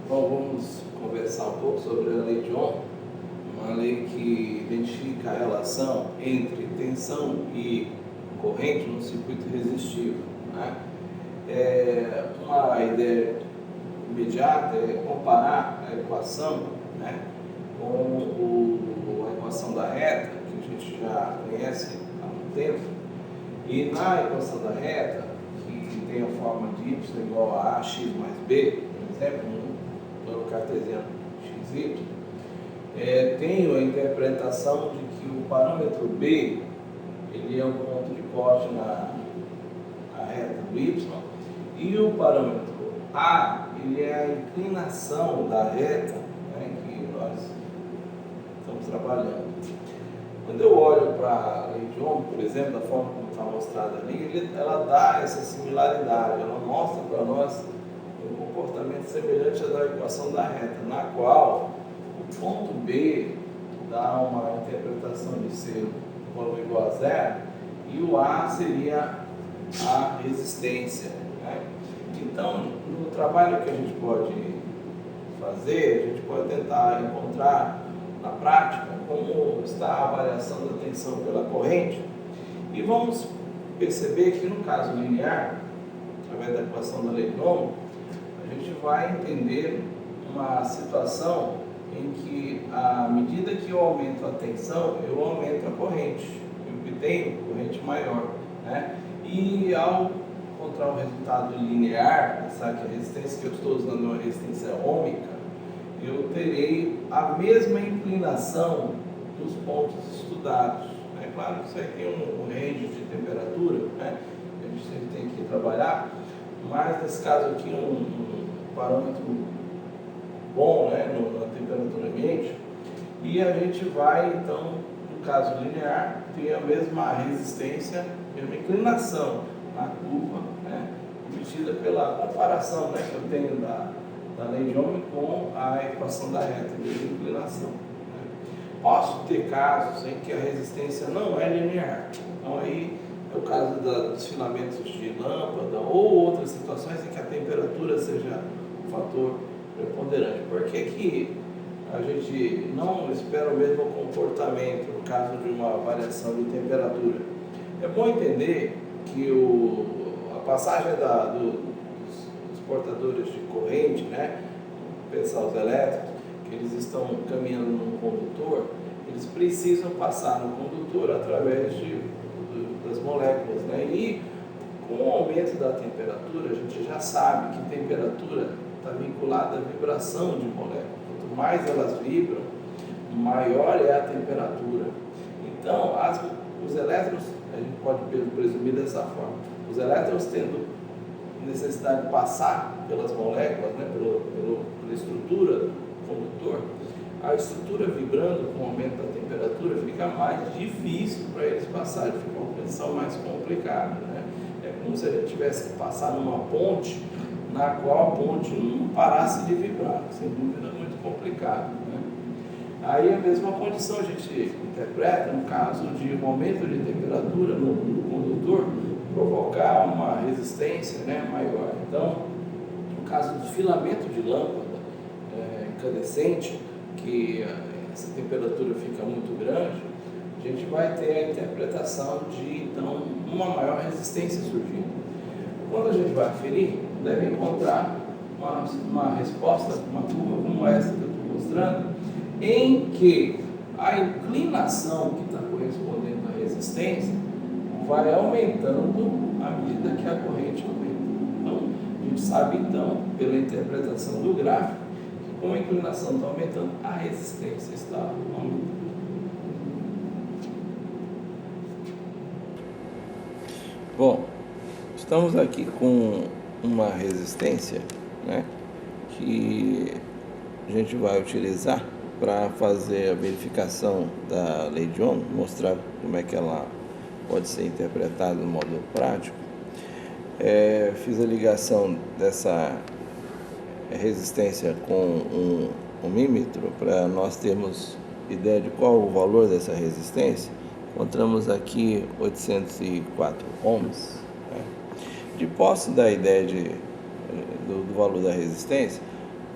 Bom, vamos conversar um pouco sobre a lei de Ohm, uma lei que identifica a relação entre tensão e corrente no circuito resistivo, né? Uma ideia imediata é comparar a equação, né, com a equação da reta, que a gente já conhece há muito tempo. E na equação da reta, que tem a forma de y igual a ax mais b, por exemplo, no plano cartesiano xy, tenho a interpretação de que o parâmetro b ele é o ponto de corte na reta do y, e o parâmetro a ele é a inclinação da reta, né, que nós estamos trabalhando. Quando eu olho para a lei de Ohm, por exemplo, da forma como está mostrada ali, ela dá essa similaridade, ela mostra para nós um comportamento semelhante à da equação da reta, na qual o ponto B dá uma interpretação de ser um valor igual a zero, e o A seria a resistência, né? Então, no trabalho que a gente pode fazer, a gente pode tentar encontrar na prática como está a variação da tensão pela corrente, e vamos perceber que no caso linear, através da equação da lei de Ohm, a gente vai entender uma situação em que, à medida que eu aumento a tensão, eu aumento a corrente, eu obtenho corrente maior, né? E ao encontrar um resultado linear, sabe que a resistência que eu estou usando é uma resistência ômica, eu terei a mesma inclinação dos pontos estudados. É claro que isso aí tem um range de temperatura, né, que a gente sempre tem que trabalhar, mas nesse caso aqui um parâmetro bom, né, na temperatura ambiente, e a gente vai então, no caso linear, ter a mesma resistência, a mesma inclinação na curva, né, obtida pela comparação, né, que eu tenho da lei de Ohm com a equação da reta de inclinação, né. Posso ter casos em que a resistência não é linear, então aí é o caso dos filamentos de lâmpada ou outras situações em que a temperatura seja um fator preponderante. Por que a gente não espera o mesmo comportamento no caso de uma variação de temperatura? É bom entender que a passagem dos portadores de corrente, né, pensar os elétrons, que eles estão caminhando num condutor, eles precisam passar no condutor através das moléculas, né? E com o aumento da temperatura, a gente já sabe que temperatura está vinculada à vibração de moléculas. Quanto mais elas vibram, maior é a temperatura. Então, os elétrons, a gente pode presumir dessa forma, os elétrons tendo necessidade de passar pelas moléculas, né, pela estrutura do condutor, a estrutura vibrando com o aumento da temperatura fica mais difícil para eles passarem, fica uma condição mais complicada, né? É como se a gente tivesse que passar numa ponte na qual a ponte não parasse de vibrar, sem dúvida muito complicado, né? Aí a mesma condição a gente interpreta no caso de um aumento de temperatura no condutor provocar uma resistência, né, maior. Então, no caso do filamento de lâmpada incandescente, que essa temperatura fica muito grande, a gente vai ter a interpretação de, então, uma maior resistência surgindo. Quando a gente vai aferir, deve encontrar uma resposta, uma curva como essa que eu estou mostrando, em que a inclinação que está correspondendo à resistência vai aumentando à medida que a corrente aumenta. Então, a gente sabe, então, pela interpretação do gráfico, que como a inclinação está aumentando, a resistência está aumentando. Bom, estamos aqui com uma resistência, né, que a gente vai utilizar para fazer a verificação da lei de Ohm, mostrar como é que ela pode ser interpretada no modo prático. Fiz a ligação dessa resistência com um ohmímetro para nós termos ideia de qual o valor dessa resistência. Encontramos aqui 804 ohms, né? De posse da ideia do valor da resistência,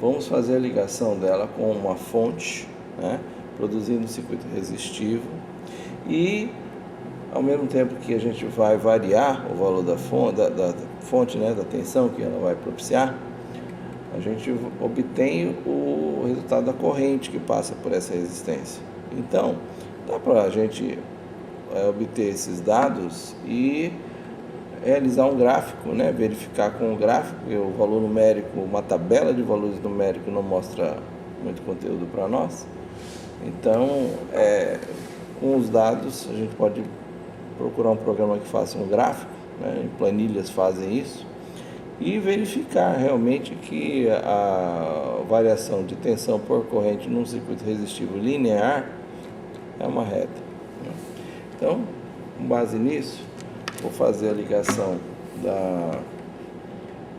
vamos fazer a ligação dela com uma fonte, né, produzindo um circuito resistivo, e ao mesmo tempo que a gente vai variar o valor da fonte, né, da tensão que ela vai propiciar, a gente obtém o resultado da corrente que passa por essa resistência. Então, dá para a gente obter esses dados e realizar um gráfico, né? Verificar com o gráfico, porque o valor numérico, uma tabela de valores numéricos não mostra muito conteúdo para nós. Então, com os dados, a gente pode procurar um programa que faça um gráfico, né? Em planilhas fazem isso, e verificar realmente que a variação de tensão por corrente num circuito resistivo linear é uma reta. Então, com base nisso, vou fazer a ligação da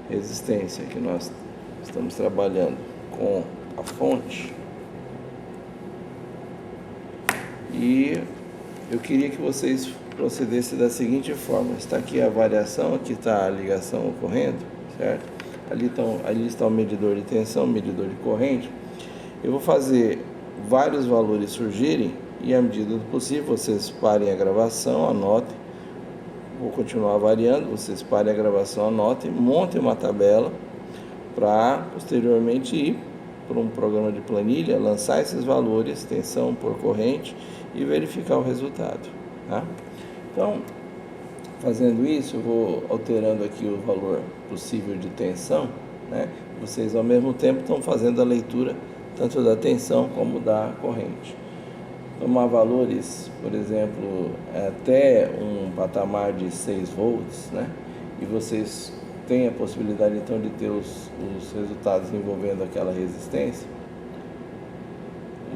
resistência que nós estamos trabalhando com a fonte, e eu queria que vocês procedessem da seguinte forma: está aqui a variação, aqui está a ligação ocorrendo, certo? Ali está o medidor de tensão, o medidor de corrente. Eu vou fazer vários valores surgirem e, à medida do possível, vocês parem a gravação, anotem. Vou continuar variando, vocês parem a gravação, anotem, montem uma tabela para posteriormente ir para um programa de planilha, lançar esses valores, tensão por corrente, e verificar o resultado, tá? Então, fazendo isso, eu vou alterando aqui o valor possível de tensão, né? Vocês ao mesmo tempo estão fazendo a leitura tanto da tensão como da corrente. Tomar valores, por exemplo, até um patamar de 6 volts, né? E vocês têm a possibilidade então de ter os resultados envolvendo aquela resistência.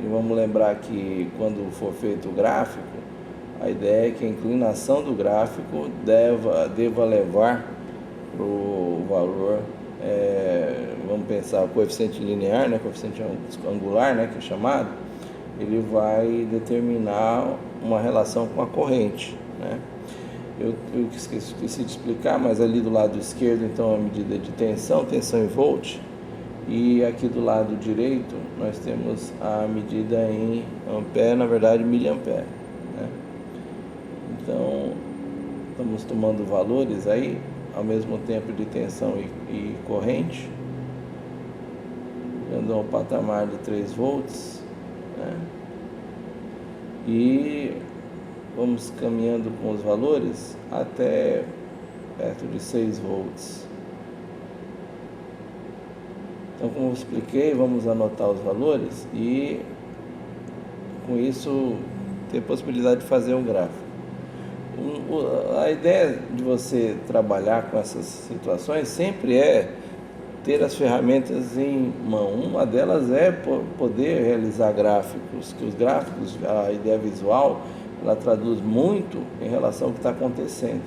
E vamos lembrar que quando for feito o gráfico, a ideia é que a inclinação do gráfico deva levar para o valor, vamos pensar, o coeficiente linear, né, coeficiente angular, né, que é chamado, ele vai determinar uma relação com a corrente, né? Eu esqueci de explicar, mas ali do lado esquerdo, então, a medida de tensão em volt, e aqui do lado direito nós temos a medida em ampere, na verdade miliampere, né? Então, estamos tomando valores aí, ao mesmo tempo de tensão e corrente, chegando ao patamar de 3 volts, né? E vamos caminhando com os valores até perto de 6 volts. Então, como eu expliquei, vamos anotar os valores e, com isso, ter possibilidade de fazer um gráfico. A ideia de você trabalhar com essas situações sempre é ter as ferramentas em mão. Uma delas é poder realizar gráficos, que os gráficos, a ideia visual, ela traduz muito em relação ao que está acontecendo.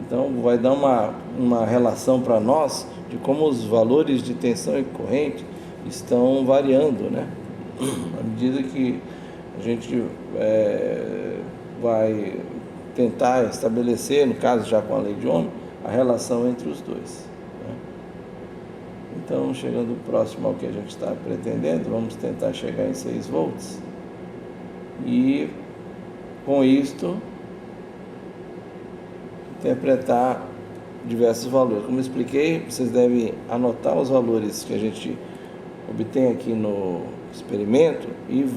Então, vai dar uma relação para nós de como os valores de tensão e corrente estão variando, né? À medida que a gente vai tentar estabelecer, no caso já com a lei de Ohm, a relação entre os dois, né? Então, chegando próximo ao que a gente está pretendendo, vamos tentar chegar em 6 volts e, com isto, interpretar diversos valores. Como eu expliquei, vocês devem anotar os valores que a gente obtém aqui no experimento e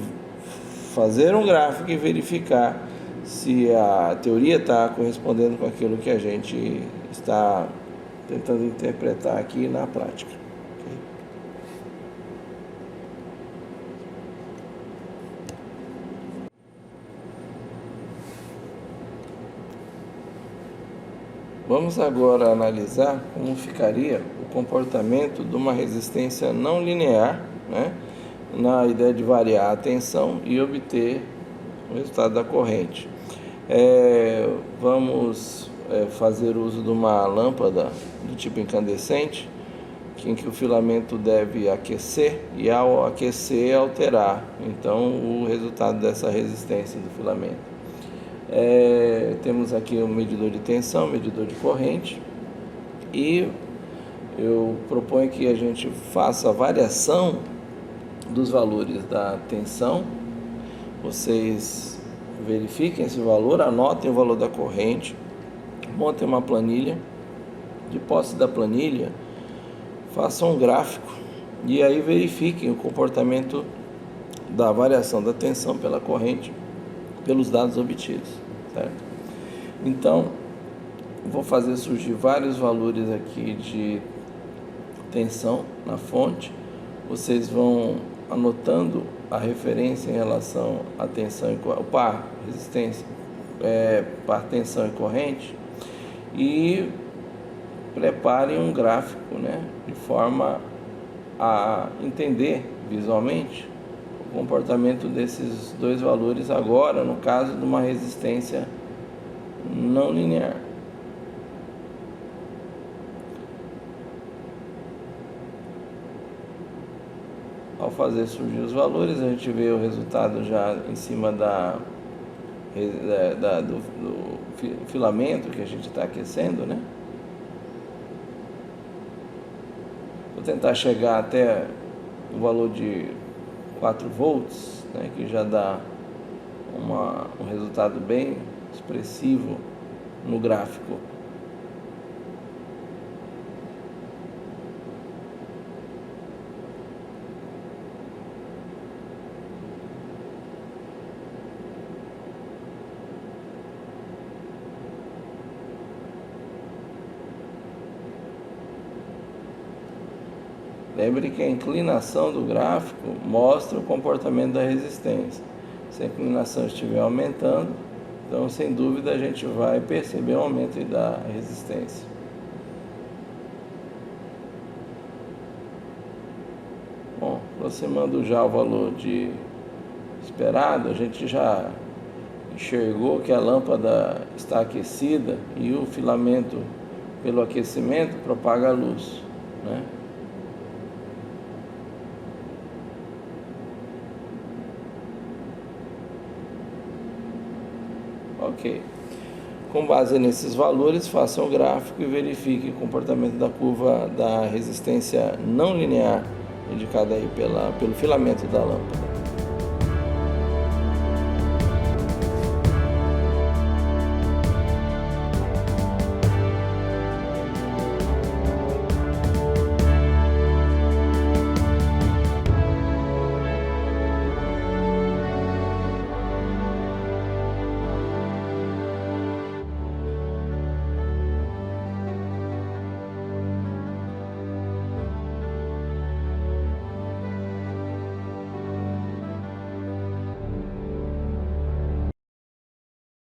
fazer um gráfico e verificar se a teoria está correspondendo com aquilo que a gente está tentando interpretar aqui na prática. Okay? Vamos agora analisar como ficaria o comportamento de uma resistência não linear, né, na ideia de variar a tensão e obter o resultado da corrente. Vamos fazer uso de uma lâmpada do tipo incandescente, em que o filamento deve aquecer e, ao aquecer, alterar então o resultado dessa resistência do filamento. Temos aqui um medidor de tensão, medidor de corrente, e eu proponho que a gente faça a variação dos valores da tensão. Vocês verifiquem esse valor, anotem o valor da corrente, montem uma planilha. De posse da planilha, façam um gráfico e aí verifiquem o comportamento da variação da tensão pela corrente pelos dados obtidos, certo? Então, vou fazer surgir vários valores aqui de tensão na fonte. Vocês vão anotando a referência em relação à tensão e par, resistência, par tensão e corrente, e preparem um gráfico, de forma a entender visualmente o comportamento desses dois valores agora, no caso de uma resistência não linear. Ao fazer surgir os valores, a gente vê o resultado já em cima do filamento que a gente está aquecendo, Vou tentar chegar até o valor de 4 volts, que já dá um resultado bem expressivo no gráfico. Lembre que a inclinação do gráfico mostra o comportamento da resistência. Se a inclinação estiver aumentando, então sem dúvida a gente vai perceber um aumento da resistência. Bom, aproximando já o valor esperado, a gente já enxergou que a lâmpada está aquecida e o filamento, pelo aquecimento, propaga a luz, Ok. Com base nesses valores, façam o gráfico e verifiquem o comportamento da curva da resistência não linear indicada aí pelo filamento da lâmpada.